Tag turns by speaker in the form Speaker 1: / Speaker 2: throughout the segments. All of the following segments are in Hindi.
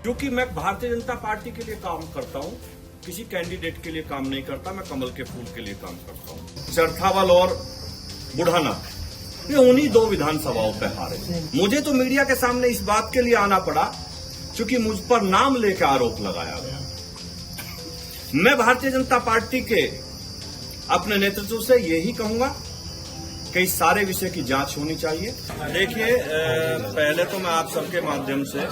Speaker 1: क्योंकि मैं भारतीय जनता पार्टी के लिए काम करता हूं, किसी कैंडिडेट के लिए काम नहीं करता। मैं कमल के फूल के लिए काम करता हूं। चरथावल और बुढ़ाना ये उन्हीं दो विधानसभाओं पे हारे। मुझे तो मीडिया के सामने इस बात के लिए आना पड़ा क्योंकि मुझ पर नाम लेकर आरोप लगाया गया। मैं भारतीय जनता पार्टी के अपने नेतृत्व से यही कहूंगा कि इस सारे विषय की जांच होनी चाहिए। देखिए, पहले तो मैं आप सबके माध्यम से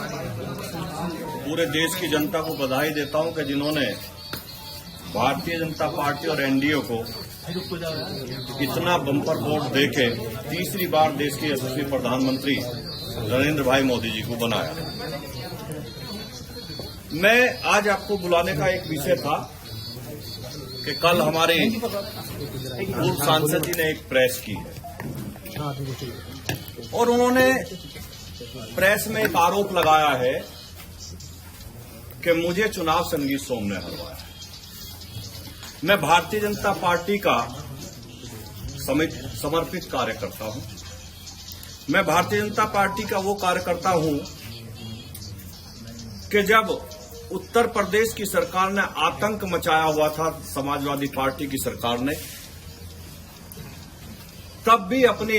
Speaker 1: पूरे देश की जनता को बधाई देता हूं कि जिन्होंने भारतीय जनता पार्टी और एनडीए को इतना बम्पर वोट देके तीसरी बार देश के यशस्वी प्रधानमंत्री नरेंद्र भाई मोदी जी को बनाया। मैं आज आपको बुलाने का एक विषय था कि कल हमारे पूर्व सांसद जी ने एक प्रेस की है और उन्होंने प्रेस में एक आरोप लगाया है कि मुझे चुनाव संगीत सोम ने हरवाया। मैं भारतीय जनता पार्टी का समर्पित कार्यकर्ता हूं। मैं भारतीय जनता पार्टी का वो कार्यकर्ता हूं कि जब उत्तर प्रदेश की सरकार ने आतंक मचाया हुआ था, समाजवादी पार्टी की सरकार ने, तब भी अपने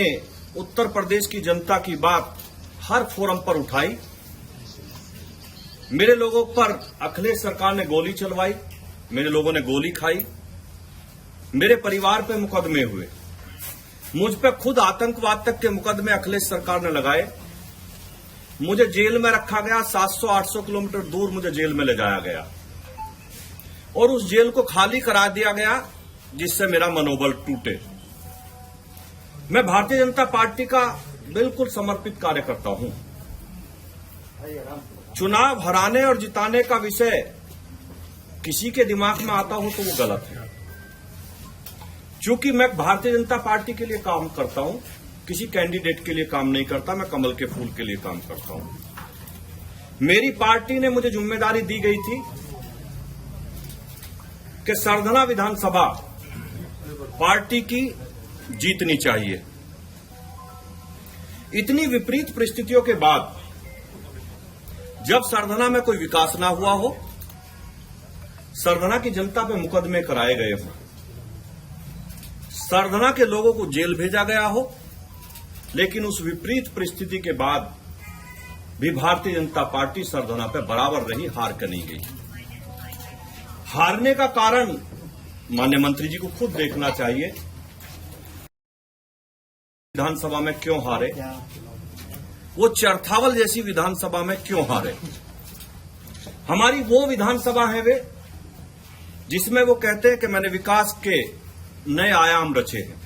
Speaker 1: उत्तर प्रदेश की जनता की बात हर फोरम पर उठाई। मेरे लोगों पर अखिलेश सरकार ने गोली चलवाई, मेरे लोगों ने गोली खाई, मेरे परिवार पे मुकदमे हुए, मुझ पे खुद आतंकवाद तक के मुकदमे अखिलेश सरकार ने लगाए। मुझे जेल में रखा गया, 700-800 किलोमीटर दूर मुझे जेल में ले जाया गया और उस जेल को खाली करा दिया गया जिससे मेरा मनोबल टूटे। मैं भारतीय जनता पार्टी का बिल्कुल समर्पित कार्यकर्ता हूं। चुनाव हराने और जिताने का विषय किसी के दिमाग में आता हो तो वो गलत है। क्योंकि मैं भारतीय जनता पार्टी के लिए काम करता हूं, किसी कैंडिडेट के लिए काम नहीं करता। मैं कमल के फूल के लिए काम करता हूं। मेरी पार्टी ने मुझे जिम्मेदारी दी गई थी कि सरधना विधानसभा पार्टी की जीतनी चाहिए। इतनी विपरीत परिस्थितियों के बाद जब सरधना में कोई विकास ना हुआ हो, सरधना की जनता पे मुकदमे कराए गए हों, सरधना के लोगों को जेल भेजा गया हो, लेकिन उस विपरीत परिस्थिति के बाद भी भारतीय जनता पार्टी सरधना पे बराबर रही, हार कर नहीं गई। हारने का कारण माननीय मंत्री जी को खुद देखना चाहिए। विधानसभा में क्यों हारे, वो चरथावल जैसी विधानसभा में क्यों हारे। हमारी वो विधानसभा है वे जिसमें वो कहते हैं कि मैंने विकास के नए आयाम रचे हैं।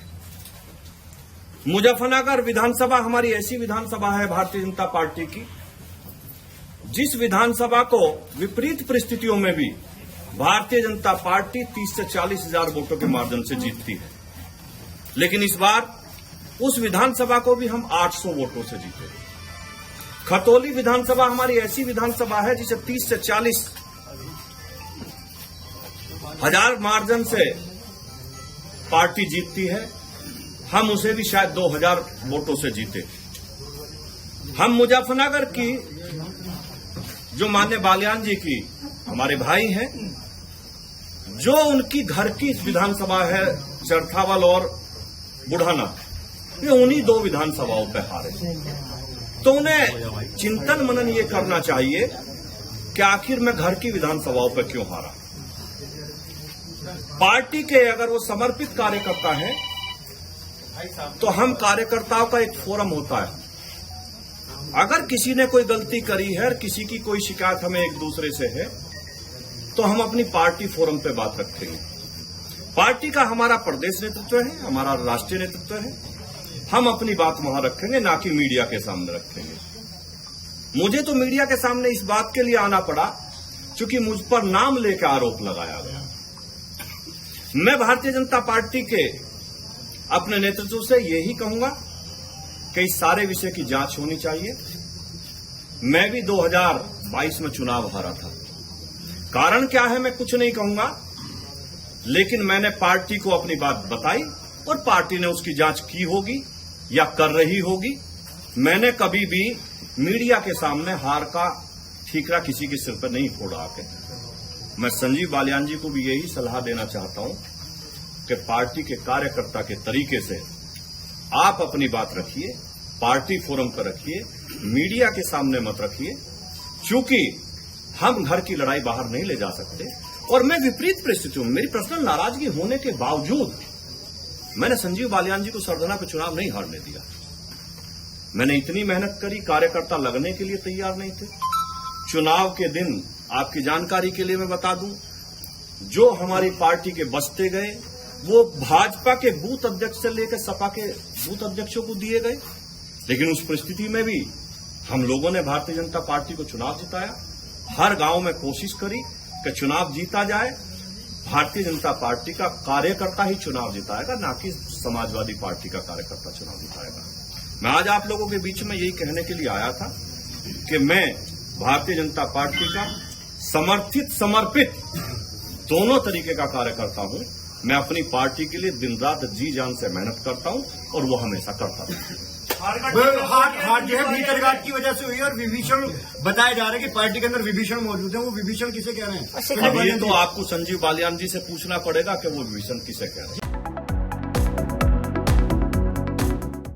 Speaker 1: मुजफ्फरनगर विधानसभा हमारी ऐसी विधानसभा है भारतीय जनता पार्टी की जिस विधानसभा को विपरीत परिस्थितियों में भी भारतीय जनता पार्टी 30 से 40 हजार वोटों के मार्जिन से जीतती है। लेकिन इस बार उस विधानसभा को भी हम 800 वोटों से जीते। खतौली विधानसभा हमारी ऐसी विधानसभा है जिसे 30 से 40 हजार मार्जिन से पार्टी जीतती है। हम उसे भी शायद 2000 वोटों से जीते। हम मुजफ्फरनगर की जो माननीय बालियान जी की हमारे भाई हैं, जो उनकी घर की विधानसभा है चरथावल और बुढ़ाना, ये उन्हीं दो विधानसभाओं पे हारे। तो उन्हें चिंतन मनन ये करना चाहिए कि आखिर मैं घर की विधानसभाओं पे क्यों हारा। पार्टी के अगर वो समर्पित कार्यकर्ता हैं तो हम कार्यकर्ताओं का एक फोरम होता है। अगर किसी ने कोई गलती करी है और किसी की कोई शिकायत हमें एक दूसरे से है तो हम अपनी पार्टी फोरम पे बात रखेंगे। पार्टी का हमारा प्रदेश नेतृत्व है, हमारा राष्ट्रीय नेतृत्व है, हम अपनी बात वहां रखेंगे, ना कि मीडिया के सामने रखेंगे। मुझे तो मीडिया के सामने इस बात के लिए आना पड़ा क्योंकि मुझ पर नाम लेकर आरोप लगाया गया। मैं भारतीय जनता पार्टी के अपने नेतृत्व से यही कहूंगा कि इस सारे विषय की जांच होनी चाहिए। मैं भी 2022 में चुनाव हारा था। कारण क्या है मैं कुछ नहीं कहूंगा, लेकिन मैंने पार्टी को अपनी बात बताई और पार्टी ने उसकी जांच की होगी या कर रही होगी। मैंने कभी भी मीडिया के सामने हार का ठीकरा किसी के सिर पर नहीं फोड़ा आके। मैं संजीव बालियान जी को भी यही सलाह देना चाहता हूं कि पार्टी के कार्यकर्ता के तरीके से आप अपनी बात रखिए, पार्टी फोरम पर रखिए, मीडिया के सामने मत रखिए, चूंकि हम घर की लड़ाई बाहर नहीं ले जा सकते। और मैं विपरीत परिस्थितियों में, मेरी पर्सनल नाराजगी होने के बावजूद मैंने संजीव बालियान जी को सरधना पे चुनाव नहीं हारने दिया। मैंने इतनी मेहनत करी, कार्यकर्ता लगने के लिए तैयार नहीं थे। चुनाव के दिन आपकी जानकारी के लिए मैं बता दूं, जो हमारी पार्टी के बचते गए वो भाजपा के बूथ अध्यक्ष से लेकर सपा के बूथ अध्यक्षों को दिए गए। लेकिन उस परिस्थिति में भी हम लोगों ने भारतीय जनता पार्टी को चुनाव जिताया। हर गांव में कोशिश करी कि चुनाव जीता जाए। भारतीय जनता पार्टी का कार्यकर्ता ही चुनाव जिताएगा, ना कि समाजवादी पार्टी का कार्यकर्ता चुनाव जिताएगा। मैं आज आप लोगों के बीच में यही कहने के लिए आया था कि मैं भारतीय जनता पार्टी का समर्पित दोनों तरीके का कार्यकर्ता हूं। मैं अपनी पार्टी के लिए दिन रात जी जान से मेहनत करता हूं और वो हमेशा करता हूं।
Speaker 2: हार जो है भीतरघात की वजह से हुई और विभीषण बताया जा रहा है कि पार्टी के अंदर विभीषण मौजूद है। वो विभीषण किसे कह रहे हैं?
Speaker 1: अब ये तो आपको संजीव बालियान जी से पूछना पड़ेगा कि वो विभीषण किसे कह रहे हैं।